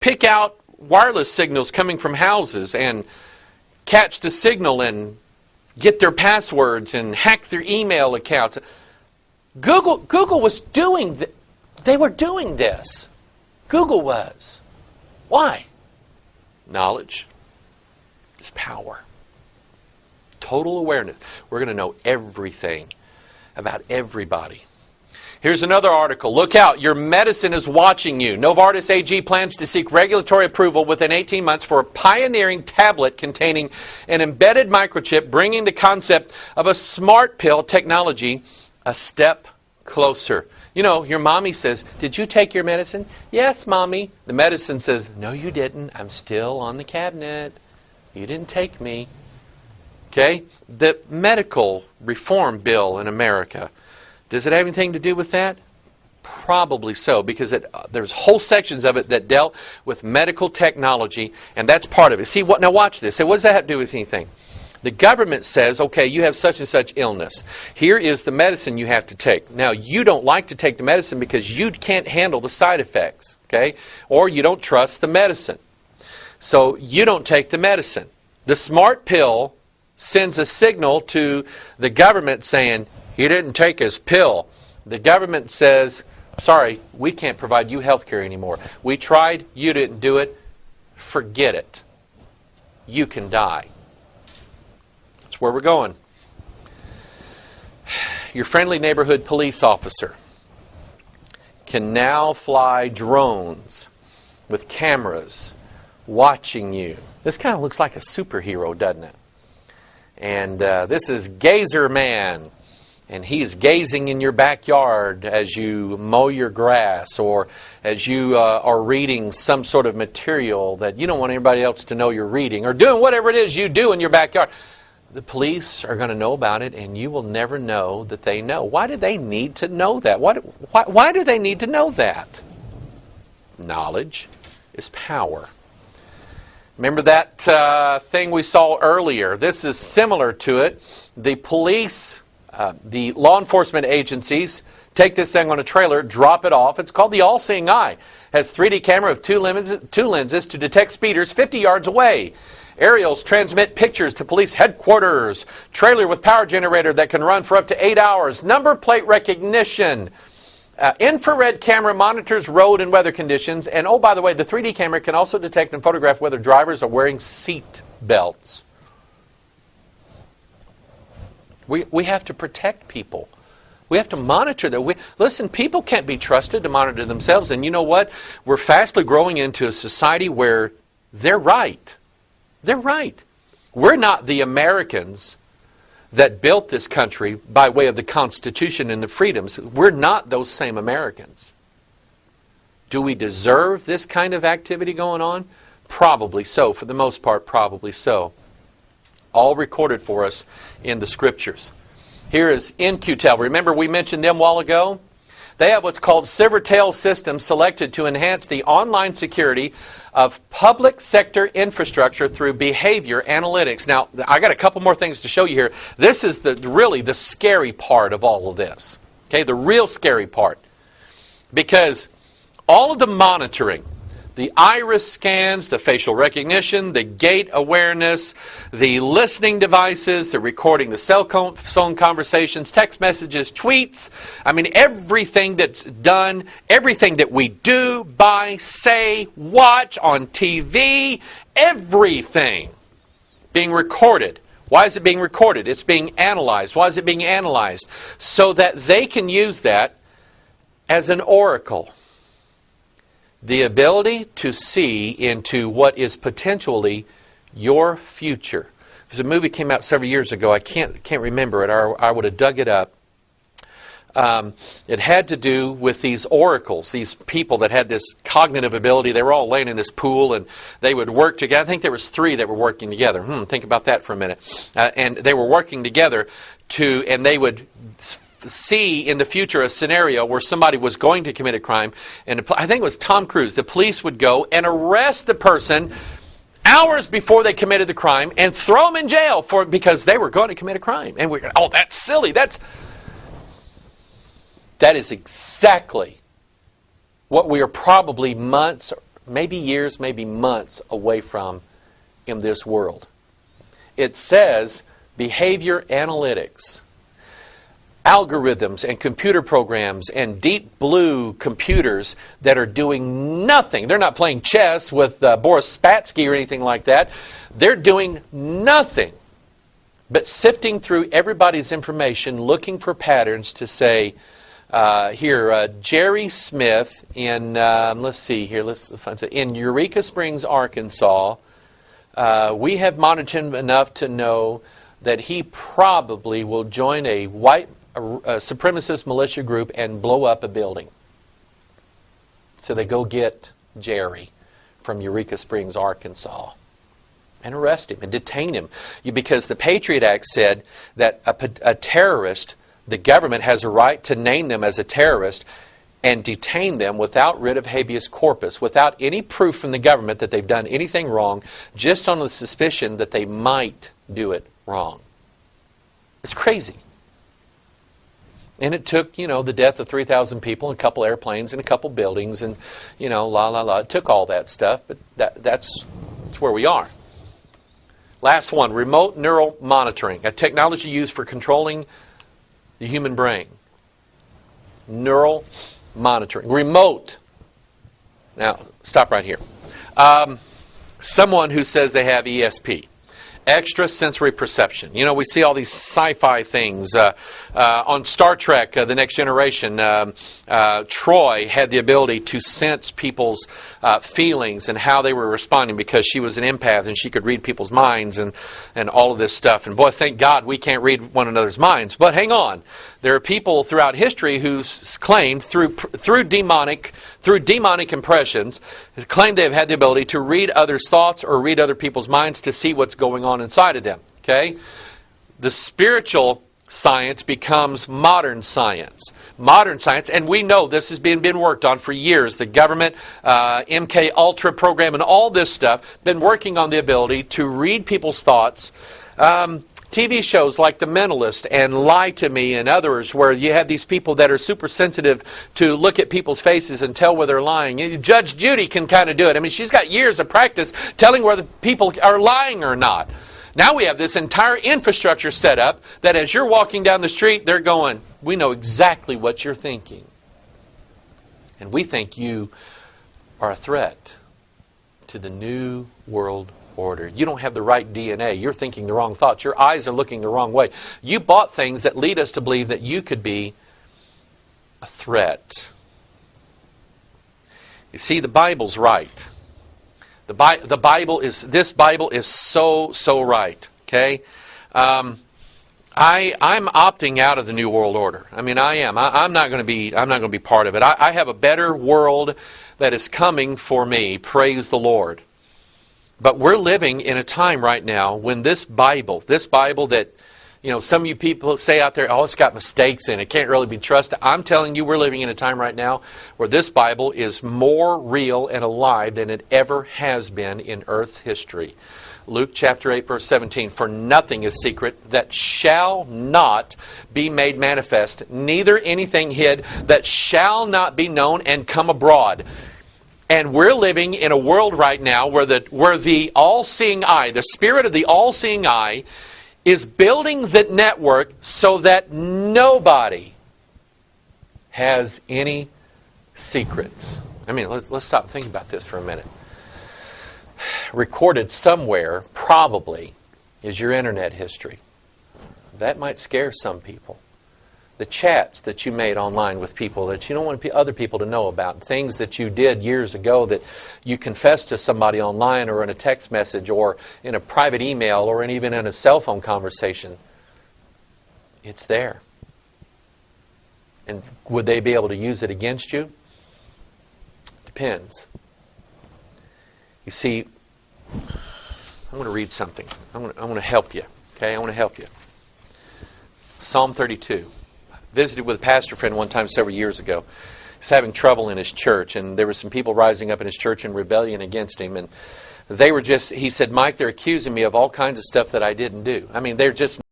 pick out wireless signals coming from houses and catch the signal and get their passwords and hack their email accounts. Google was doing they were doing this. Google was. Why? Knowledge is power. Total awareness. We're going to know everything about everybody. Here's another article. Look out, your medicine is watching you. Novartis AG plans to seek regulatory approval within 18 months for a pioneering tablet containing an embedded microchip, bringing the concept of a smart pill technology a step closer. You know, your mommy says, "Did you take your medicine?" "Yes, Mommy." The medicine says, "No, you didn't. I'm still on the cabinet. You didn't take me." Okay? The medical reform bill in America, does it have anything to do with that? Probably so, because there's whole sections of it that dealt with medical technology, and that's part of it. See, now watch this. So what does that have to do with anything? The government says, okay, you have such and such illness. Here is the medicine you have to take. Now, you don't like to take the medicine because you can't handle the side effects, okay? Or you don't trust the medicine. So you don't take the medicine. The smart pill sends a signal to the government saying, "He didn't take his pill." The government says, "Sorry, we can't provide you health care anymore. We tried, you didn't do it. Forget it. You can die." That's where we're going. Your friendly neighborhood police officer can now fly drones with cameras watching you. This kind of looks like a superhero, doesn't it? And this is Gazer Man. And he's gazing in your backyard as you mow your grass or as you are reading some sort of material that you don't want anybody else to know you're reading, or doing whatever it is you do in your backyard. The police are going to know about it, and you will never know that they know. Why do they need to know that? Why do they need to know that? Knowledge is power. Remember that thing we saw earlier? This is similar to it. The police, the law enforcement agencies take this thing on a trailer, drop it off. It's called the All-Seeing Eye. Has 3D camera of two lenses to detect speeders 50 yards away. Aerials transmit pictures to police headquarters. Trailer with power generator that can run for up to 8 hours. Number plate recognition. Infrared camera monitors road and weather conditions. And oh, by the way, the 3D camera can also detect and photograph whether drivers are wearing seat belts. We have to protect people. We have to monitor them. Listen, people can't be trusted to monitor themselves. And you know what? We're fastly growing into a society where they're right. They're right. We're not the Americans that built this country by way of the Constitution and the freedoms. We're not those same Americans. Do we deserve this kind of activity going on? Probably so. For the most part, probably so. All recorded for us in the Scriptures. Here is In-Q-Tel. Remember we mentioned them a while ago? They have what's called Silvertail systems selected to enhance the online security of public sector infrastructure through behavior analytics. Now, I got a couple more things to show you here. This is really the scary part of all of this. Okay, the real scary part. Because all of the monitoring, the iris scans, the facial recognition, the gait awareness, the listening devices, the recording the cell phone conversations, text messages, tweets. I mean, everything that's done, everything that we do, buy, say, watch on TV, everything being recorded. Why is it being recorded? It's being analyzed. Why is it being analyzed? So that they can use that as an oracle. The ability to see into what is potentially your future. There's a movie that came out several years ago. I can't remember it, or I would have dug it up. It had to do with these oracles, these people that had this cognitive ability. They were all laying in this pool, and they would work together. I think there was 3 that were working together. Think about that for a minute. And they were working together and they would see in the future a scenario where somebody was going to commit a crime, and I think it was Tom Cruise. The police would go and arrest the person hours before they committed the crime and throw them in jail because they were going to commit a crime. And we're, oh, that's silly. That is exactly what we are probably months, maybe years, maybe months away from in this world. It says behavior analytics, algorithms and computer programs and deep blue computers that are doing nothing. They're not playing chess with Boris Spassky or anything like that. They're doing nothing but sifting through everybody's information, looking for patterns to say, Jerry Smith in, let's see here, in Eureka Springs, Arkansas, we have monitored him enough to know that he probably will join a white supremacist militia group and blow up a building. So they go get Jerry from Eureka Springs, Arkansas, and arrest him and detain him. Because the Patriot Act said that a terrorist, the government has a right to name them as a terrorist and detain them without writ of habeas corpus, without any proof from the government that they've done anything wrong, just on the suspicion that they might do it wrong. It's crazy. And it took, the death of 3,000 people, and a couple airplanes, and a couple buildings, and, It took all that stuff, but that's where we are. Last one, remote neural monitoring, a technology used for controlling the human brain. Neural monitoring. Remote. Now, stop right here. Someone who says they have ESP. Extrasensory perception. We see all these sci-fi things. On Star Trek, The Next Generation, Troy had the ability to sense people's feelings and how they were responding because she was an empath and she could read people's minds and all of this stuff. And boy, thank God we can't read one another's minds. But hang on. There are people throughout history who claimed through demonic impressions, claimed they have had the ability to read others' thoughts or read other people's minds to see what's going on inside of them. Okay? The spiritual science becomes modern science. Modern science, and we know this has been worked on for years. The government, MK Ultra program, and all this stuff, been working on the ability to read people's thoughts. TV shows like The Mentalist and Lie to Me and others where you have these people that are super sensitive to look at people's faces and tell whether they're lying. Judge Judy can kind of do it. I mean, she's got years of practice telling whether people are lying or not. Now we have this entire infrastructure set up that as you're walking down the street, they're going, we know exactly what you're thinking. And we think you are a threat to the new world order. You don't have the right DNA. You're thinking the wrong thoughts. Your eyes are looking the wrong way. You bought things that lead us to believe that you could be a threat. You see, the Bible's right. This Bible is so right. Okay? I'm opting out of the New World Order. I mean, I am. I'm not going to be part of it. I have a better world that is coming for me. Praise the Lord. But we're living in a time right now when this Bible that, some of you people say out there, oh, it's got mistakes in it, can't really be trusted. I'm telling you, we're living in a time right now where this Bible is more real and alive than it ever has been in Earth's history. Luke chapter 8, verse 17, for nothing is secret that shall not be made manifest, neither anything hid that shall not be known and come abroad. And we're living in a world right now where the all-seeing eye, the spirit of the all-seeing eye, is building the network so that nobody has any secrets. I mean, let's stop and think about this for a minute. Recorded somewhere, probably, is your internet history. That might scare some people. The chats that you made online with people that you don't want other people to know about, things that you did years ago that you confessed to somebody online or in a text message or in a private email or even in a cell phone conversation, it's there. And would they be able to use it against you? Depends. You see, I'm going to read something. I'm going to help you. Okay, I want to help you. Psalm 32. Visited with a pastor friend one time several years ago. He was having trouble in his church, and there were some people rising up in his church in rebellion against him. And they were he said, Mike, they're accusing me of all kinds of stuff that I didn't do. I mean, they're just